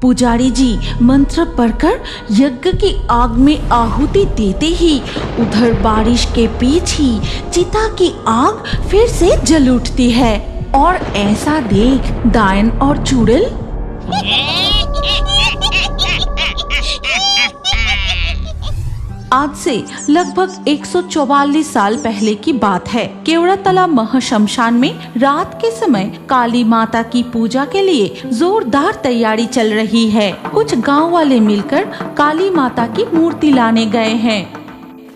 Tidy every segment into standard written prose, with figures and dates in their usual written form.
पुजारी जी मंत्र पढ़कर यज्ञ की आग में आहुति देते ही उधर बारिश के बीच ही चिता की आग फिर से जल उठती है। और ऐसा देख दायन और चुड़ैल आज से लगभग 144 साल पहले की बात है। केवड़ातला महाशमशान में रात के समय काली माता की पूजा के लिए जोरदार तैयारी चल रही है। कुछ गांव वाले मिलकर काली माता की मूर्ति लाने गए हैं।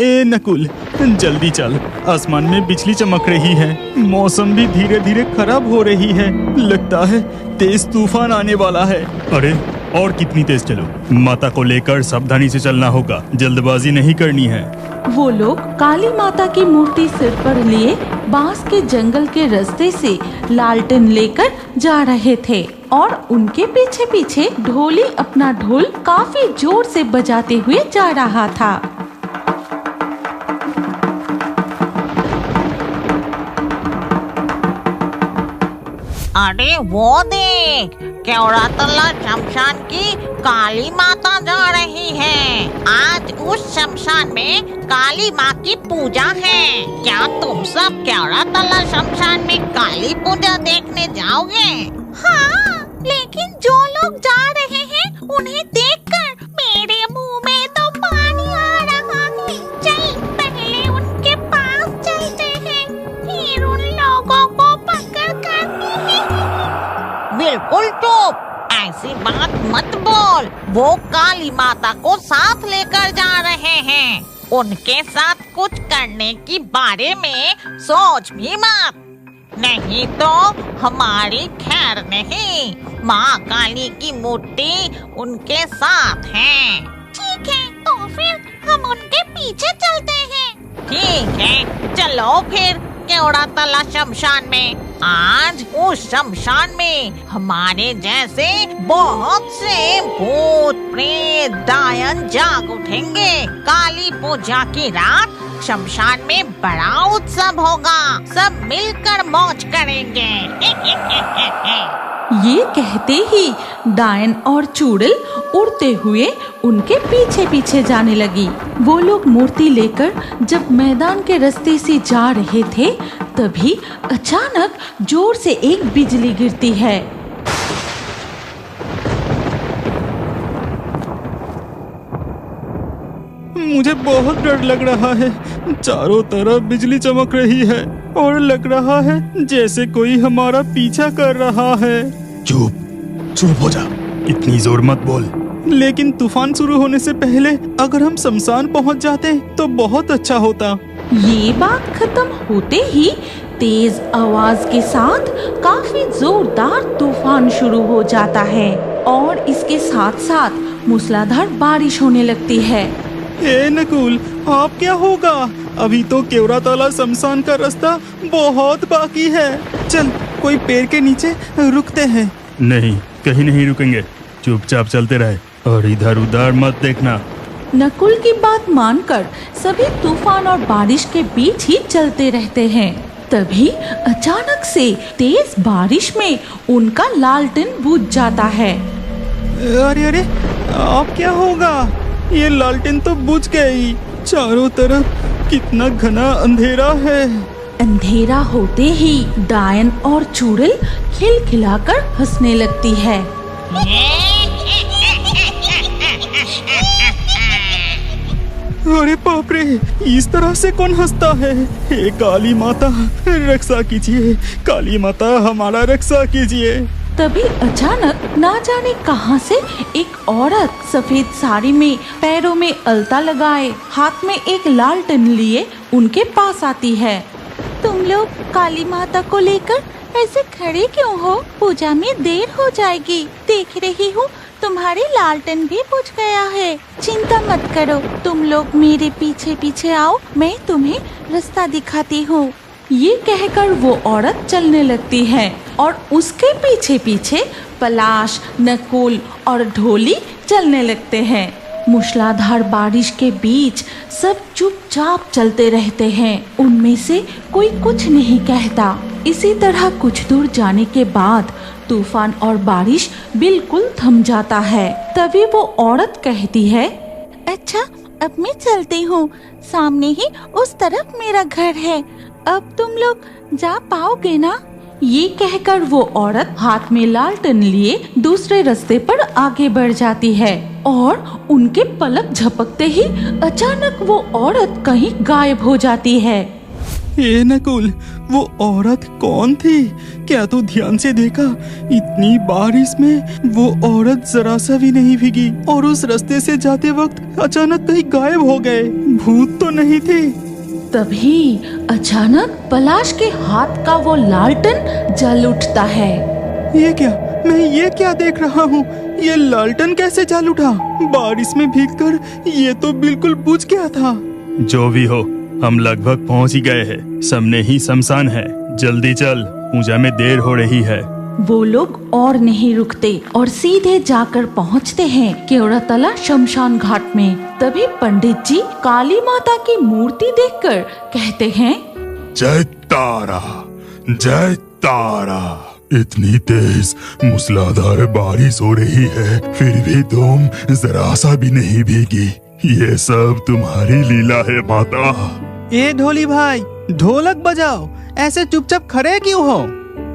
ए नकुल, जल्दी चल, आसमान में बिजली चमक रही है, मौसम भी धीरे धीरे खराब हो रही है, लगता है तेज तूफान आने वाला है। अरे और कितनी तेज चलो, माता को लेकर सावधानी से चलना होगा, जल्दबाजी नहीं करनी है। वो लोग काली माता की मूर्ति सिर पर लिए बांस के जंगल के रास्ते से लालटेन लेकर जा रहे थे और उनके पीछे पीछे ढोली अपना ढोल काफी जोर से बजाते हुए जा रहा था। अरे वो देख, केवड़ातला शमशान की काली माता जा रही है। आज उस शमशान में काली माँ की पूजा है। क्या तुम सब केवड़ातला शमशान में काली पूजा देखने जाओगे? हाँ, लेकिन जो लोग जा रहे हैं उन्हें देखकर मेरे मुंह में तो पानी आ रहा है। चल पहले उनके पास चलते हैं, फिर उन लोगों को पकड़ कर। बिल्कुल चुप, ऐसी बात मत बोल। वो काली माता को साथ लेकर जा रहे हैं, उनके साथ कुछ करने की बारे में सोच भी मत, नहीं तो हमारी खैर नहीं। माँ काली की मूर्ति उनके साथ है। ठीक है, तो फिर हम उनके पीछे चलते हैं। ठीक है, चलो फिर केवड़ातला शमशान में। आज उस शमशान में हमारे जैसे बहुत से भूत प्रेत डायन जाग उठेंगे। काली पूजा की रात शमशान में बड़ा उत्सव होगा, सब मिलकर मौज करेंगे। ये कहते ही डायन और चुड़ैल उड़ते हुए उनके पीछे पीछे जाने लगी। वो लोग मूर्ति लेकर जब मैदान के रास्ते से जा रहे थे तभी अचानक जोर से एक बिजली गिरती है। मुझे बहुत डर लग रहा है, चारों तरफ बिजली चमक रही है और लग रहा है जैसे कोई हमारा पीछा कर रहा है। चुप हो जा, इतनी जोर मत बोल। लेकिन तूफान शुरू होने से पहले अगर हम शमशान पहुंच जाते तो बहुत अच्छा होता। ये बात खत्म होते ही तेज आवाज के साथ काफी जोरदार तूफान शुरू हो जाता है और इसके साथ साथ मूसलाधार बारिश होने लगती है। ए नकुल, आप क्या होगा? अभी तो केवड़ातला शमशान का रास्ता बहुत बाकी है। चल कोई पेड़ के नीचे रुकते हैं। नहीं, कहीं नहीं रुकेंगे, चुपचाप चलते रहे और इधर उधर मत देखना। नकुल की बात मानकर सभी तूफान और बारिश के बीच ही चलते रहते हैं। तभी अचानक से तेज बारिश में उनका लालटेन बुझ जाता है। अरे अब क्या होगा? ये लालटेन तो बुझ गई। चारों तरफ कितना घना अंधेरा है। अंधेरा होते ही डायन और चुड़ैल खिलखिलाकर हंसने लगती है। अरे बाप रे, इस तरह से कौन हंसता है? हे काली माता, रक्षा कीजिए, काली माता हमारा रक्षा कीजिए। तभी अचानक ना जाने कहां से एक औरत सफेद साड़ी में, पैरों में अलता लगाए, हाथ में एक लालटेन लिए उनके पास आती है। तुम लोग काली माता को लेकर ऐसे खड़े क्यों हो? पूजा में देर हो जाएगी। देख रही हूँ तुम्हारी लालटेन भी बुझ गया है। चिंता मत करो, तुम लोग मेरे पीछे पीछे आओ, मैं तुम्हें रास्ता दिखाती हूँ। ये कहकर वो औरत चलने लगती है और उसके पीछे पीछे पलाश, नकुल और ढोली चलने लगते हैं। मूसलाधार बारिश के बीच सब चुपचाप चलते रहते हैं, उनमें से कोई कुछ नहीं कहता। इसी तरह कुछ दूर जाने के बाद तूफान और बारिश बिल्कुल थम जाता है। तभी वो औरत कहती है, अच्छा अब मैं चलती हूँ, सामने ही उस तरफ मेरा घर है, अब तुम लोग जा पाओगे ना? ये कहकर वो औरत हाथ में लालटेन लिए दूसरे रास्ते पर आगे बढ़ जाती है और उनके पलक झपकते ही अचानक वो औरत कहीं गायब हो जाती है। ए नकुल, वो औरत कौन थी? क्या तू ध्यान से देखा? इतनी बारिश में वो औरत जरा सा भी नहीं भीगी और उस रास्ते से जाते वक्त अचानक कहीं गायब हो गए। भूत तो नहीं थे? तभी अचानक पलाश के हाथ का वो लालटेन जल उठता है। ये क्या? मैं ये क्या देख रहा हूँ? ये लालटेन कैसे जल उठा? बारिश में भीगकर ये तो बिल्कुल बुझ गया था। जो भी हो, हम लगभग पहुँच ही गए हैं। सामने ही शमशान है, जल्दी चल, पूजा में देर हो रही है। वो लोग और नहीं रुकते और सीधे जाकर पहुंचते हैं केवड़ातला शमशान घाट में। तभी पंडित जी काली माता की मूर्ति देखकर कहते हैं, जय तारा, जय तारा। इतनी तेज मूसलाधार बारिश हो रही है, फिर भी तुम जरा सा भी नहीं भीगी। ये सब तुम्हारी लीला है माता। ए ढोली भाई, ढोलक बजाओ, ऐसे चुपचाप खड़े क्यों हो?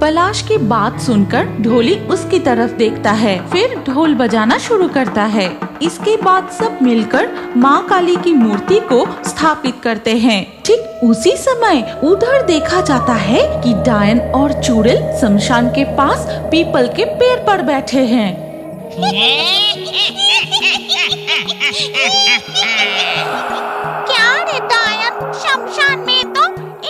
पलाश की बात सुनकर ढोली उसकी तरफ देखता है, फिर ढोल बजाना शुरू करता है। इसके बाद सब मिलकर माँ काली की मूर्ति को स्थापित करते हैं। ठीक उसी समय उधर देखा जाता है कि डायन और चुड़ैल शमशान के पास पीपल के पेड़ पर बैठे हैं। क्या रे डायन, शमशान में तो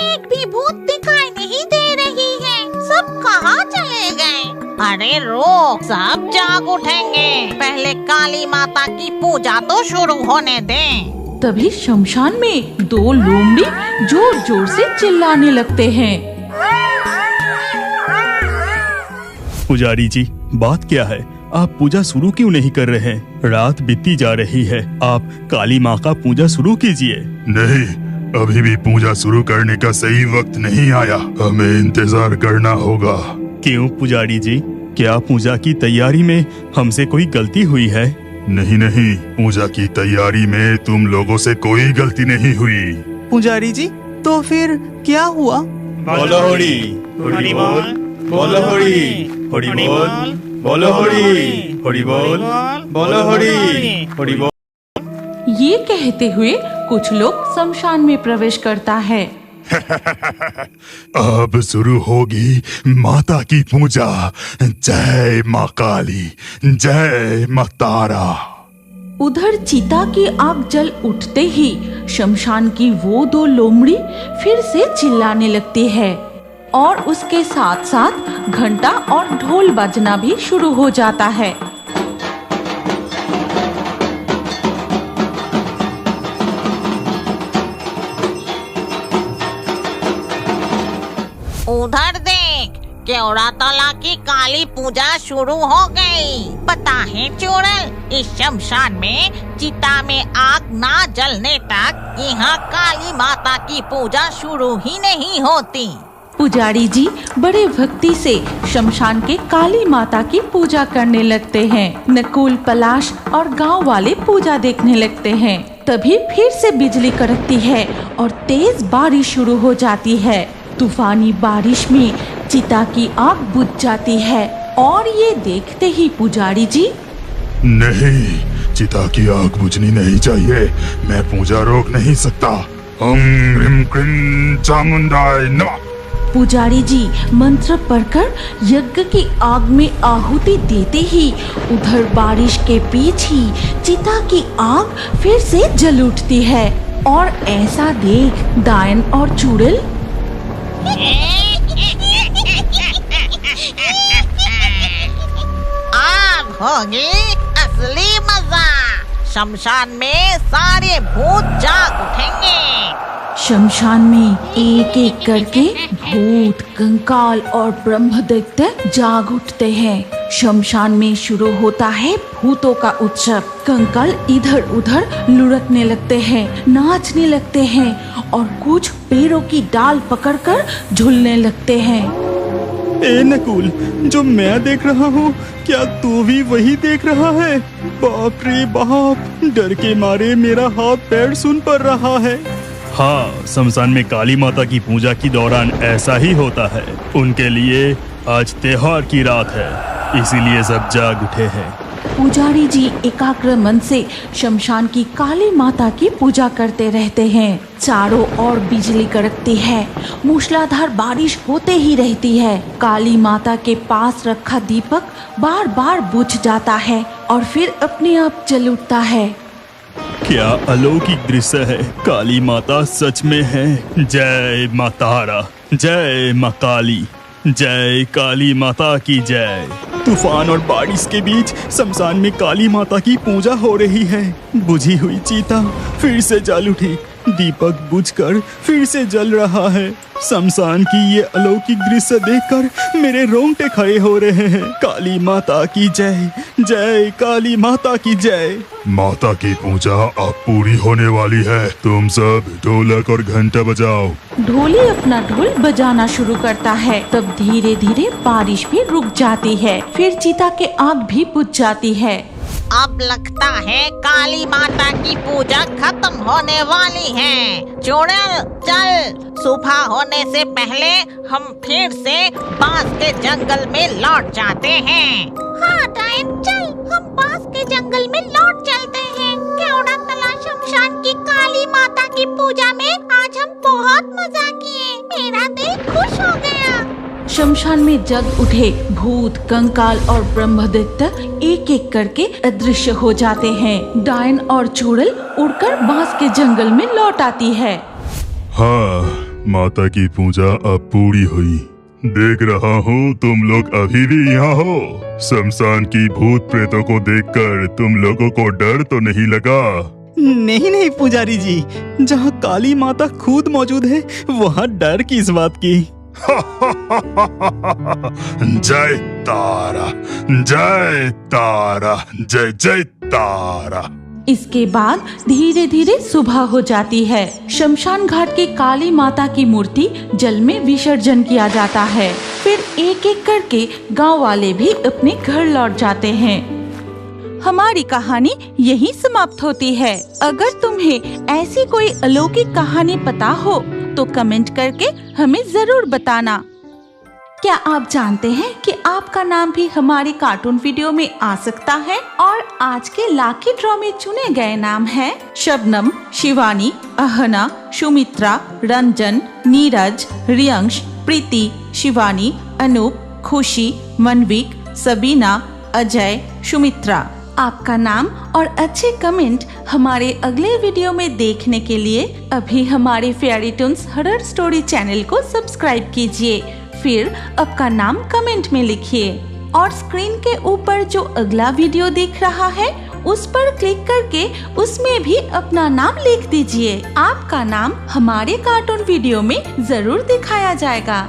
एक भी भूत दिखाई नहीं दे रही है, सब कहाँ चले गए? अरे रोक, सब जाग उठेंगे, पहले काली माता की पूजा तो शुरू होने दें। तभी शमशान में दो लोमड़ी जोर जोर से चिल्लाने लगते हैं। पुजारी जी, बात क्या है? आप पूजा शुरू क्यों नहीं कर रहे हैं? रात बीतती जा रही है, आप काली माँ का पूजा शुरू कीजिए। नहीं, अभी भी पूजा शुरू करने का सही वक्त नहीं आया, हमें इंतजार करना होगा। क्यों पुजारी जी, क्या पूजा की तैयारी में हमसे कोई गलती हुई है? नहीं नहीं, पूजा की तैयारी में तुम लोगों से कोई गलती नहीं हुई। पुजारी जी, तो फिर क्या हुआ? बोलो होड़ी, होड़ी बोल, बोलो होड़ी, होड़ी बोल, बोलो होड़ी, होड़ी बोल, बोलो होड़ी, होड़ी बोल। ये कहते हुए कुछ लोग शमशान में प्रवेश करता है। अब शुरू होगी माता की पूजा। जय माँ काली, जय माँ तारा। उधर चिता की आग जल उठते ही शमशान की वो दो लोमड़ी फिर से चिल्लाने लगती है और उसके साथ साथ घंटा और ढोल बजना भी शुरू हो जाता है। उधर देख, केवड़ातला की काली पूजा शुरू हो गई। पता है चुड़ैल, इस शमशान में चिता में आग ना जलने तक यहाँ काली माता की पूजा शुरू ही नहीं होती। पुजारी जी बड़े भक्ति से शमशान के काली माता की पूजा करने लगते हैं। नकुल, पलाश और गांव वाले पूजा देखने लगते हैं। तभी फिर से बिजली कड़कती है और तेज बारिश शुरू हो जाती है। तूफानी बारिश में चिता की आग बुझ जाती है और ये देखते ही पुजारी जी, नहीं, चिता की आग बुझनी नहीं चाहिए, मैं पूजा रोक नहीं सकता। ओम ह्रीं क्लीं चामुंडाय नमः। पुजारी जी मंत्र पढ़कर यज्ञ की आग में आहुति देते ही उधर बारिश के बीच ही चिता की आग फिर से जल उठती है और ऐसा देख डायन और चुड़ैल आग होगी असली मजा, शमशान में सारे भूत जाग उठेंगे। शमशान में एक एक करके भूत, कंकाल और ब्रह्मदैत्य जाग उठते हैं। शमशान में शुरू होता है भूतों का उत्सव। कंकाल इधर उधर लुढ़कने लगते हैं, नाचने लगते हैं और कुछ पेड़ों की डाल पकड़कर झूलने लगते हैं। ए नकुल, जो मैं देख रहा हूँ क्या तू भी वही देख रहा है? बाप रे बाप, डर के मारे मेरा हाथ पैर सुन पड़ रहा है। हाँ, शमशान में काली माता की पूजा के दौरान ऐसा ही होता है। उनके लिए आज त्योहार की रात है, इसीलिए सब जाग उठे हैं। पुजारी जी एकाग्र मन से शमशान की काली माता की पूजा करते रहते हैं। चारों ओर बिजली कड़कती है, मूसलाधार बारिश होते ही रहती है। काली माता के पास रखा दीपक बार बार बुझ जाता है और फिर अपने आप जल उठता है। क्या अलौकिक दृश्य है, काली माता सच में है। जय माँ तारा, जय माँ काली, जय काली माता की जय। तूफान और बारिश के बीच शमशान में काली माता की पूजा हो रही है। बुझी हुई चीता फिर से जल उठी, दीपक बुझकर फिर से जल रहा है। शमशान की ये अलौकिक दृश्य देखकर मेरे रोंगटे खड़े हो रहे हैं। काली माता की जय, जय काली माता की जय। माता की पूजा अब पूरी होने वाली है, तुम सब ढोलक और घंटा बजाओ। ढोली अपना ढोल बजाना शुरू करता है। तब धीरे धीरे बारिश भी रुक जाती है, फिर चीता के आग भी बुझ जाती है। अब लगता है काली माता की पूजा खत्म होने वाली है। चुड़ैल चल, सुबह होने से पहले हम फिर से बांस के जंगल में लौट जाते हैं। हाँ डायन, चल हम बांस के जंगल में लौट चलते हैं। केवड़ा तला शमशान की काली माता की पूजा में आज हम बहुत मजा किए। मेरा दिल खुश हो गया। शमशान में जग उठे भूत, कंकाल और ब्रह्मदैत्य एक एक करके अदृश्य हो जाते हैं। डायन और चुड़ैल उड़कर बांस के जंगल में लौट आती है। हाँ, माता की पूजा अब पूरी हुई। देख रहा हूँ तुम लोग अभी भी यहाँ हो। शमशान की भूत प्रेतों को देखकर तुम लोगों को डर तो नहीं लगा? नहीं नहीं पुजारी जी, जहाँ काली माता खुद मौजूद है वहाँ डर किस बात की। जय तारा, जय तारा, जय जय तारा। इसके बाद धीरे धीरे सुबह हो जाती है। शमशान घाट की काली माता की मूर्ति जल में विसर्जन किया जाता है। फिर एक एक करके गांव वाले भी अपने घर लौट जाते हैं। हमारी कहानी यहीं समाप्त होती है। अगर तुम्हें ऐसी कोई अलौकिक कहानी पता हो तो कमेंट करके हमें जरूर बताना। क्या आप जानते हैं कि आपका नाम भी हमारी कार्टून वीडियो में आ सकता है? और आज के लाकी ड्रॉ में चुने गए नाम हैं शबनम, शिवानी, अहना, सुमित्रा, रंजन, नीरज, रियंश, प्रीति, शिवानी, अनूप, खुशी, मनविक, सबीना, अजय, सुमित्रा। आपका नाम और अच्छे कमेंट हमारे अगले वीडियो में देखने के लिए अभी हमारे fairy Toons horror story channel को सब्सक्राइब कीजिए। फिर आपका नाम कमेंट में लिखिए और स्क्रीन के ऊपर जो अगला वीडियो दिख रहा है उस पर क्लिक करके उसमें भी अपना नाम लिख दीजिए। आपका नाम हमारे कार्टून वीडियो में जरूर दिखाया जाएगा।